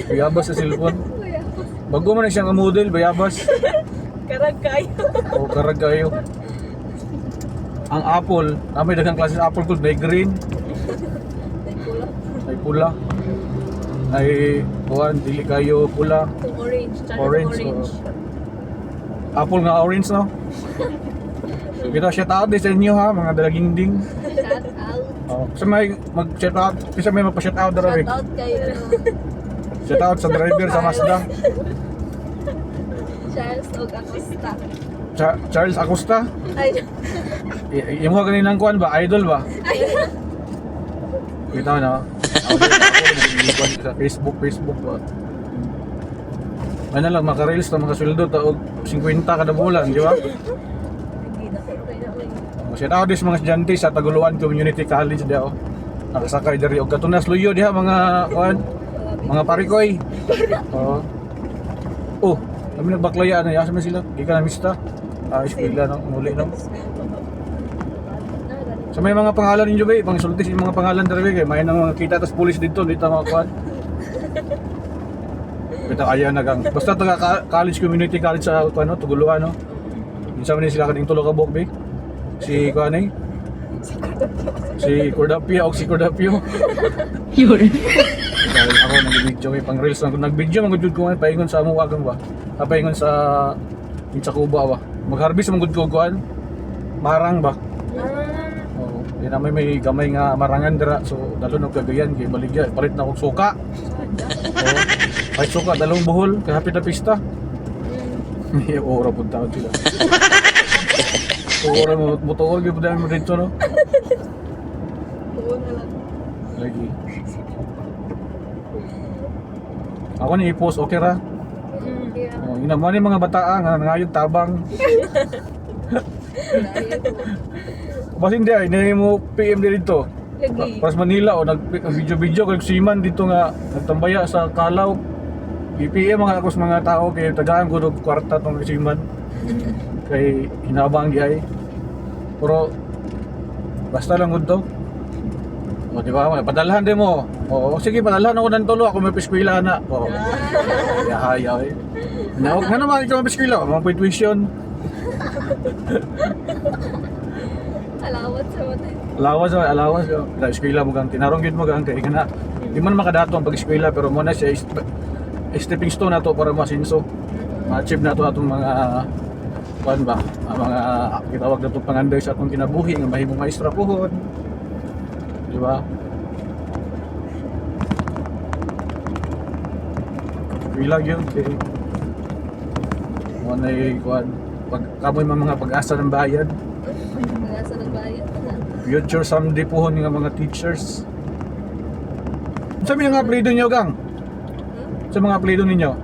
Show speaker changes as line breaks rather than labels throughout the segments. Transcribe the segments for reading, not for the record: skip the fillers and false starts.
Bayabas sa cellphone. Bago man na siyang model, bayabas.
Karag kayo.
O karag kayo. Ang apple, may daghang klase sa apple ko, may green, may pula. Ay kuan dili kayo pula.
Itong orange. Tsaka
Orange,
orange.
Apple nga orange no. So kita shout out din sa inyo ha mga dalaging ding.
Shout out.
Kasi may mag-shout out, kasi may magpa-shout out daw eh.
Shout out kayo.
Shout out sa driver sa Mazda.
Charles og Acosta.
Charles Acosta.
Ay.
Yung mga ganinang kuan ba, idol ba? Kita na. Sa Facebook ba. Ano lang maka-reels na makasweldo ta og 50 kada bulan, di ba?
Hindi na ko kayo.
Shout out din sa mga estudyante sa Taguluan Community College daw. Nakasakay diri og katunas luyo diha mga kuan, mga parikoy. Oo. Oh, kami nagbaklaya na yasa man sila. Gikan na mista. Eskwela no, muli no. So may mga pangalan ninyo ba? Pang-isulti sa mga pangalan diri kay may nang mga kita tas pulis dito mga kuan. Kita kaya na gang. Basta taga college community college sa kuan no, Tuguluan no. Minsan man sila kading tulo ka buok be. Si kuan eh. Si Cordapio o si Cordapio.
Yun.
Dahil ako nag-video kay pang reels na nag-video man gud ko paingon sa amuwa ba. Paingon sa Kuba ba. Mag-harvest man gud ko kuan. Marang ba. Oh, di na may gamay nga marangan dira. So dalo og kagayan kay baligya palit na og suka. Oh, palit suka dalong buhol kay hapit na pista. May ora pud taon sila. Ora mo motor gyud dami mo dito no.
Oo na lang.
Lagi. Ako ni i-post okay ra. Oh, inaman ni mga bataa nga ngayon tabang. Basta hindi ay mo PM dito.
Lagi.
Pas Manila o nag-video kay Siman dito nga nagtambaya sa Kalaw. IPM mga ako sa mga tao kay tagaan ko og kwarta tong Siman. Kay hinabang gyay. Pero basta lang gud to. O di ba? Padalhan din mo. Oo, sige padalhan ako ng tulo ako may piskwela na. Oo. Yahayaw eh. Nga naman ikaw may piskwela, mga tuition.
Alawat sa mata.
Alawas. Da eskwela mo gang tinarong gid mo gang kay kana. Di man makadato ang pag-eskwela pero mo na siya stepping stone na to para masinso. Ma-achieve na to atong mga kuan ba, ang mga gitawag na to panganday sa atong kinabuhi nga mahimong maestra pohon. Di ba? Eskwela gyud kay mo na kuan pag kamoy mga pag-asa ng bayan.
Pag-asa ng bayan na.
Future someday pohon nga mga teachers. Sabi nga apelyido niyo gang? Sa mga apelyido ninyo?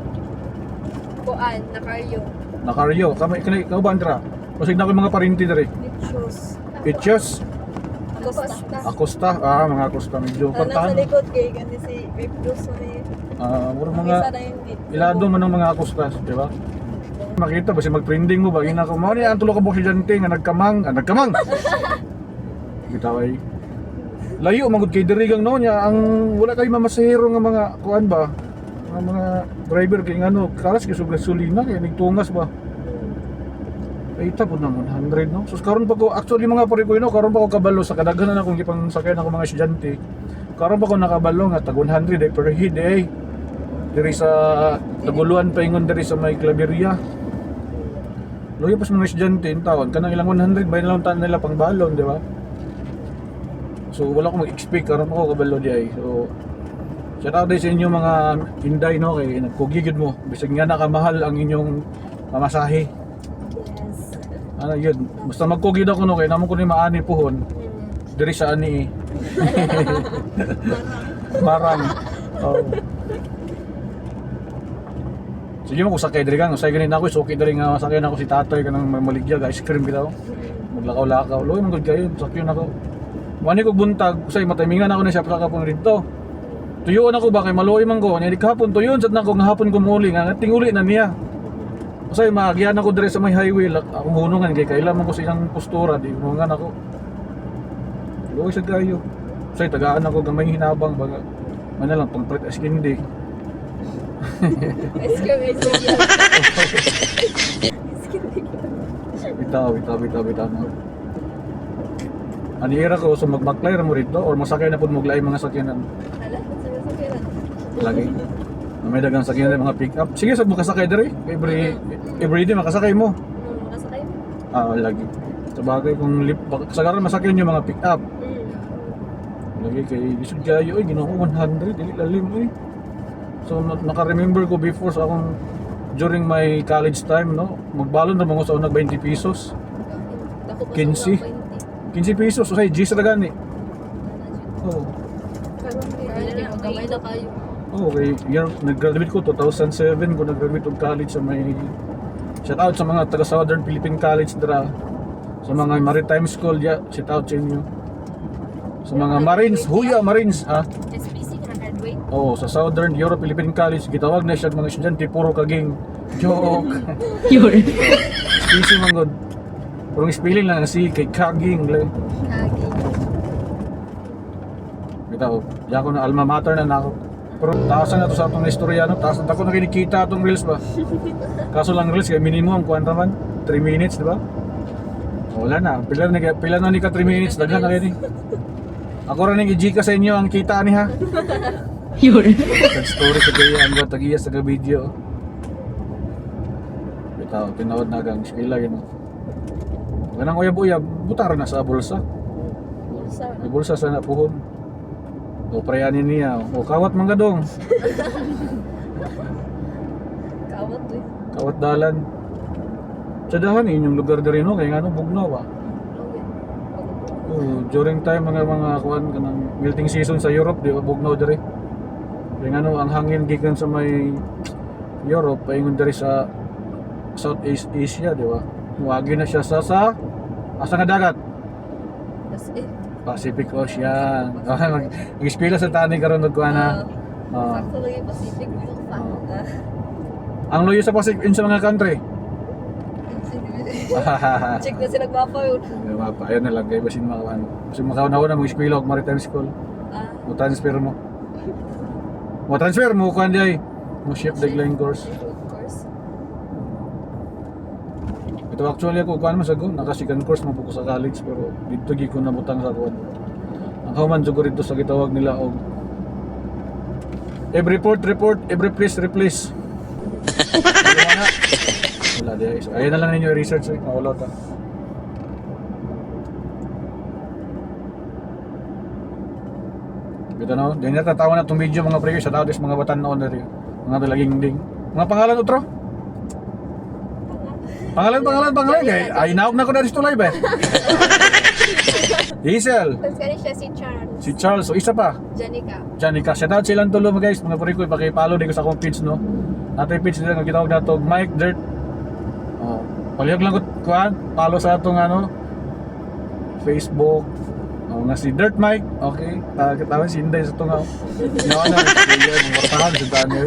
Kuan, nakaryo.
Nakaryo, kami ikaw ba Andra? Pasig na ko mga parinti diri.
Mitchos.
Pitchos,
Acosta.
Acosta, mga Acosta medyo
Nasa
kartahan.
likod kay gani si Peplos so ni.
Mura
Isa
mga
na yung
ilado man ng mga Acosta, di ba? Makita basi mag-trending mo ba ina ko mo ni ang tulo ka buok estudyante nga nagkamang. Bitaway. Layo magud kay diri gang no nya ang wala kay mamasahero nga mga kuan ba? Mga driver kay ngano kalas kay gasolina kay nigtungas ba? Ay tapos na 100 no. So karon pa ko actually mga pare ko karon pa ko kabalo sa kadaghanan akong gipang sakyan ako mga estudyante. Karon pa ko nakabalo nga tag 100 per head eh. Diri sa Taguluan paingon diri sa may Claveria. Loyo pas mga estudyante in taon kanang ilang 100 bay na lang taon nila pang balon, di ba? So wala ko mag-expect karon pa ko kabalo di ay. So shout out din sa inyo mga Inday no kay nagkugigid mo bisag nga nakamahal ang inyong pamasahe.
Yes.
Ano yun, basta magkugid ako no kay namon ko ni maani pohon diri sa ani. Marang. Oh. Sige mo kung sakay diri kang usay ganin ako suki diri nga sakyan ako si Tatoy kanang maligya ice cream bitaw. Maglakaw-lakaw. Loy man gud kayo sakyan ako. Mani ko buntag usay matimingan ako na siya pagkakapon dito. Tuyoon ako ba kay maluoy man ko nya di kahapon tuyon sad nako nga hapon ko muli nga tinguli na niya. Usay maagian ako dire sa may highway ako hunungan kay kailan man ko sa ilang postura di hunungan ako. Loy sad kayo. Usay tagaan ako gamay hinabang baga. Ano lang, pang-print as candy.
Ice cream, ice cream.
Bitaw. Ani era ko, so mag-backfire mo rito or masakay na po mo glay mga sakyanan.
Hala, sa sakiran.
Lagi. May dagang sakyanan mga pick up. Sige, sab mo kasakay diri. Every day makasakay mo.
Makasakay mo.
Lagi. Sa bagay kung kasagaran masakyan yung mga pick up. Lagi kay isud kayo ay ginoo 100 dili lalim eh. So naka-remember ko before sa akong during my college time no, magbalon ra mo sa unang 20 pesos.
Dako pa
15. 15 pesos usay G sa gani. Oh.
Gamay na kayo.
Okay, year nag-graduate ko 2007 ko nag-graduate og college sa may shout out sa mga taga Southern Philippine College dira. Sa mga maritime school ya, shout out sa inyo. Sa mga Marines, Huya Marines ha.
SPC ka na-graduate?
Oh, sa Southern Euro Philippine College gitawag na siya mga estudyante puro kaging joke.
Yun.
Easy man god. Purong spelling lang si kay kaging le.
Kagi.
Bitaw, ya ko na alma mater na nako. Pero taasan na to sa atong istorya no, taas ako na kinikita atong reels ba. Kaso lang reels kay minimum kuan man 3 minutes, di ba? Wala na, pila na ni ka 3 minutes, daghan na kay ni. Ako rin ang i-Gcash sa inyo ang kita ni ha.
Yun.
Sad story sa gaya ang mga tagiya sa video. Bitaw, tinawad na gang skila yun. Ganang uyab-uyab, butar na sa bulsa.
Bulsa.
May bulsa sa napuhon. O prayanin niya. O kawat mga dong.
Kawat to eh.
Kawat dalan. Sa dahan inyong lugar diri no kay ngano bugnaw ba. During time mga kuan kanang melting season sa Europe di ba bugnaw diri. Kay ngano ang hangin gikan sa may Europe paingon diri sa Southeast Asia di ba. Muagi na siya sa asa nga dagat.
Tas eh.
Pacific Ocean. Mag-ispila sa tani karon nagkuan na.
Sakto lagi Pacific.
Ang luyo sa Pacific in sa mga country.
Check na sila gwapa yun.
Ayun na lang kayo basin makaano. Kasi makauna na mo ispila og maritime school. Mo transfer mo. Mo transfer mo kuan di mo ship the line course.
Of course.
Ito actually ako kuan man sago naka second course mo po ko sa college pero dito gi ko nabutang sa kuan. Ang human jud rito sa gitawag nila og every report, every place replace. Wala di ay. Ayun na lang ninyo i-research eh. Mawala ta. Ito no, din na tatawa na itong video mga pre, shout out sa mga batan noon na rin. Mga dalaging ding. Mga pangalan utro? Pangalan kay ay naog na ko na dito live eh. Hazel,
Tapos kani siya si Charles.
si Charles, so isa pa.
Janica.
Shout out silang tulo mga guys, mga pre ko paki-follow din ko sa akong page no. Natay page nila nga gitawag nato Mike Dirt. Oh, palihog lang ko kuan, follow sa atong ano Facebook. Oh, nga si Dirt Mike. Okay, tawag si Inday sa tungaw. No, ano, yan, martahan sa tani.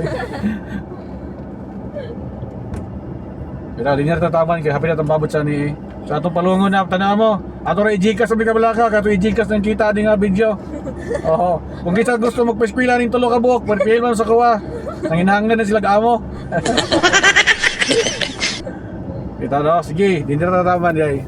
Pero di niya tataman kay happy na itong babot siya ni sa atong palungon na tanaw mo. Ato ra i-Gcash sa Bicabalaka, kato i-Gcash ng kita di nga video. Oo. Kung kita gusto magpa-eskwela ning tulo ka buok, perpil man sa kuwa. Nanginahanglan na sila kaamo. Ito no, sige, di niya tataman yay.